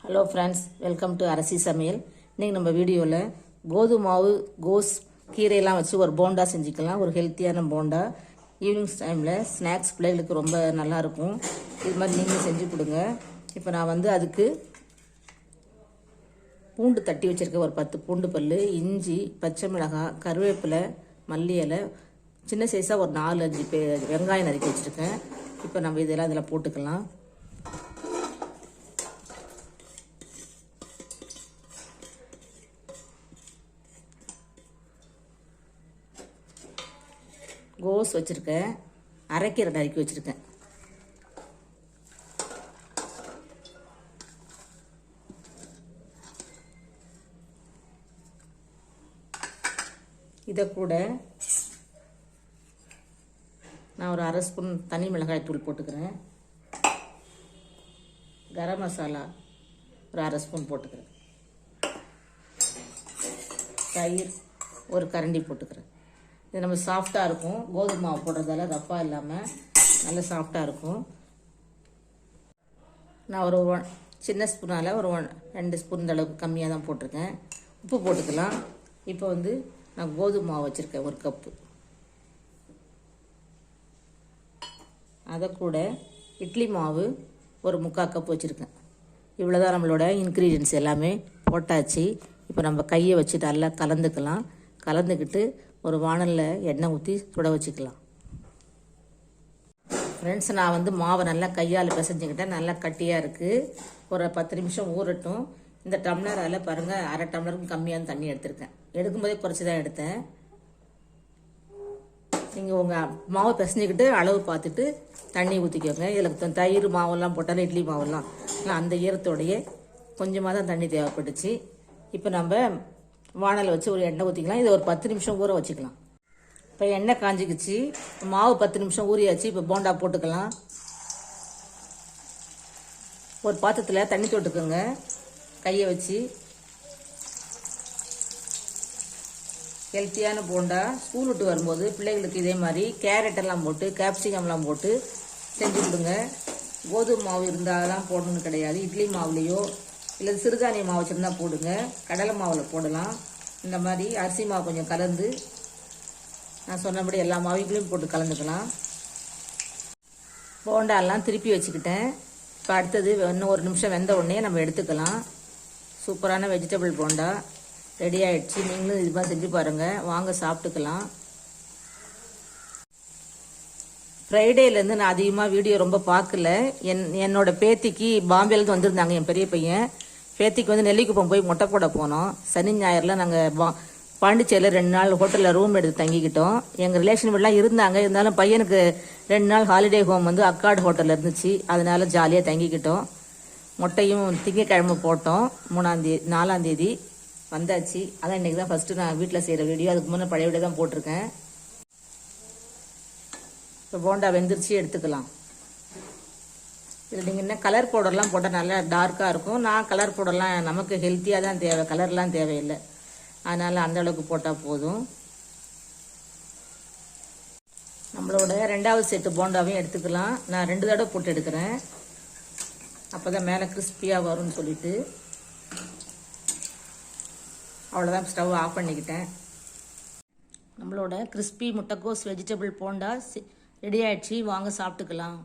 Hello friends, welcome to அரசி சமையல். இன்றைக்கி நம்ம வீடியோவில் கோதுமை மாவு, கோஸ், கீரையெல்லாம் வச்சு ஒரு போண்டா செஞ்சுக்கலாம். ஒரு ஹெல்த்தியான போண்டா. ஈவினிங் டைமில் ஸ்நாக்ஸ் பிள்ளைகளுக்கு ரொம்ப நல்லாயிருக்கும். இது மாதிரி நீங்களும் செஞ்சு கொடுங்க. இப்போ நான் அதுக்கு பூண்டு தட்டி வச்சுருக்கேன். ஒரு 10 பூண்டு பல், இஞ்சி, பச்சை மிளகாய், கருவேப்பிலை, மல்லி இலை, சின்ன சைஸாக ஒரு 4-5 வெங்காயம் நறுக்கி வச்சுருக்கேன். இப்போ நம்ம இதெல்லாம் இதில் போட்டுக்கலாம். கோஸ் வச்சுருக்கேன், அரைக்கீரை நறுக்கி வச்சுருக்கேன். இதை கூட நான் ஒரு 1/2 ஸ்பூன் தனி மிளகாய் தூள் போட்டுக்கிறேன். கரம் மசாலா ஒரு 1/2 ஸ்பூன் போட்டுக்கிறேன். தயிர் ஒரு கரண்டி போட்டுக்கிறேன். இது நம்ம சாஃப்டாக இருக்கும். கோதுமை மாவு போடுறதால ரஃப்பாக இல்லாமல் நல்ல சாஃப்டாக இருக்கும். நான் ஒரு சின்ன ஸ்பூனால் ஒரு 2 ஸ்பூன் இந்த அளவுக்கு கம்மியாக தான் போட்டிருக்கேன். உப்பு போட்டுக்கலாம். இப்போ நான் கோதுமை மாவு வச்சுருக்கேன் 1 கப்பு. அதை கூட இட்லி மாவு ஒரு 3/4 கப் வச்சுருக்கேன். இவ்வளோ தான் நம்மளோட இன்க்ரீடியன்ஸ் எல்லாமே போட்டாச்சு. இப்போ நம்ம கையை வச்சு நல்லா கலந்துக்கலாம். கலந்துக்கிட்டு ஒரு வாணலில் எண்ணெய் ஊற்றி சுட வச்சுக்கலாம். ஃப்ரெண்ட்ஸ், நான் மாவை நல்லா கையால் பிசைஞ்சுக்கிட்டேன். நல்லா கட்டியாக இருக்குது. ஒரு 10 நிமிஷம் ஊறட்டும். இந்த டம்ளரால் பாருங்கள், 1/2 டம்ளருக்கு கம்மியான தண்ணி எடுத்திருக்கேன். எடுக்கும்போதே குறைச்சி தான் எடுத்தேன். நீங்கள் உங்கள் மாவை பிசைஞ்சிக்கிட்டு அளவு பார்த்துட்டு தண்ணி ஊற்றிக்கோங்க. இதில் தயிர் மாவெல்லாம் போட்டாலும் இட்லி மாவெல்லாம் அந்த ஈரத்தோடையே கொஞ்சமாக தான் தண்ணி தேவைப்பட்டுச்சு. இப்போ நம்ம வானலை வச்சு ஒரு எண்ணெய் ஊற்றிக்கலாம். இதை ஒரு 10 நிமிஷம் ஊற வச்சுக்கலாம். இப்போ எண்ணெய் காஞ்சிக்குச்சு. மாவு 10 நிமிஷம் ஊறியாச்சு. இப்போ போண்டா போட்டுக்கலாம். ஒரு பாத்திரத்தில் தண்ணி தொட்டுக்கோங்க கையை வச்சு. ஹெல்த்தியான போண்டா ஸ்கூல் விட்டு வரும்போது பிள்ளைகளுக்கு இதே மாதிரி கேரட் எல்லாம் போட்டு, கேப்சிகம்லாம் போட்டு செஞ்சு கொடுங்க. கோதுமை மாவு இருந்தாலும் போடணும்னு கிடையாது. இட்லி மாவுலேயோ இல்லை சிறுதானிய மாவு வச்சுருந்தா போடுங்க. கடலை மாவில் போடலாம். இந்த மாதிரி அரிசி மாவு கொஞ்சம் கலந்து நான் சொன்னபடி எல்லா மாவுகளையும் போட்டு கலந்துக்கலாம். போண்டாலாம் திருப்பி வச்சுக்கிட்டேன். இப்போ அடுத்தது இன்னும் 1 நிமிஷம் வெந்த உடனே நம்ம எடுத்துக்கலாம். சூப்பரான வெஜிடபிள் போண்டா ரெடி ஆகிடுச்சு. நீங்களும் இது மாதிரி செஞ்சு பாருங்கள். வாங்க சாப்பிட்டுக்கலாம். ஃப்ரைடேலேருந்து நான் அதிகமாக வீடியோ ரொம்ப பார்க்கல. என்னோட பேத்திக்கு பாம்பேலேருந்து வந்திருந்தாங்க. என் பெரிய பையன் பேத்திக்கு நெல்லிக்குப்பம் போய் மொட்டை போட போனோம். சனி ஞாயிறில் நாங்கள் பாண்டிச்சேரியில் 2 நாள் ஹோட்டலில் ரூம் எடுத்து தங்கிக்கிட்டோம். எங்கள் ரிலேஷன் வீடெலாம் இருந்தாங்க. இருந்தாலும் பையனுக்கு 2 நாள் ஹாலிடே ஹோம் அக்கார்டு ஹோட்டலில் இருந்துச்சு. அதனால ஜாலியாக தங்கிக்கிட்டோம். மொட்டையும் திங்கக்கிழமை போட்டோம். 4ஆம் தேதி வந்தாச்சு. அதான் இன்றைக்கி தான் ஃபஸ்ட்டு நான் வீட்டில் செய்கிற வீடியோ. அதுக்கு முன்னே பழைய வீடியோ தான் போட்டிருக்கேன். இப்போ போண்டா வெந்துருச்சு, எடுத்துக்கலாம். இதில் நீங்கள் என்ன கலர் பவுடர்லாம் போட்டால் நல்லா டார்க்காக இருக்கும். நான் கலர் பவுடர்லாம் நமக்கு ஹெல்த்தியாக தான் தேவை, கலர்லாம் தேவையில்லை. அதனால் அந்த அளவுக்கு போட்டால் போதும். நம்மளோட 2வது செட்டு போண்டாவையும் எடுத்துக்கலாம். நான் 2 தடவை போட்டு எடுக்கிறேன். அப்போ தான் மேலே கிறிஸ்பியாக வரும்னு சொல்லிட்டு. அவ்வளோதான், ஸ்டவ் ஆஃப் பண்ணிக்கிட்டேன். நம்மளோட கிறிஸ்பி முட்டைக்கோஸ் வெஜிடபிள் போண்டா ரெடி ஆகிடுச்சு. வாங்க சாப்பிட்டுக்கலாம்.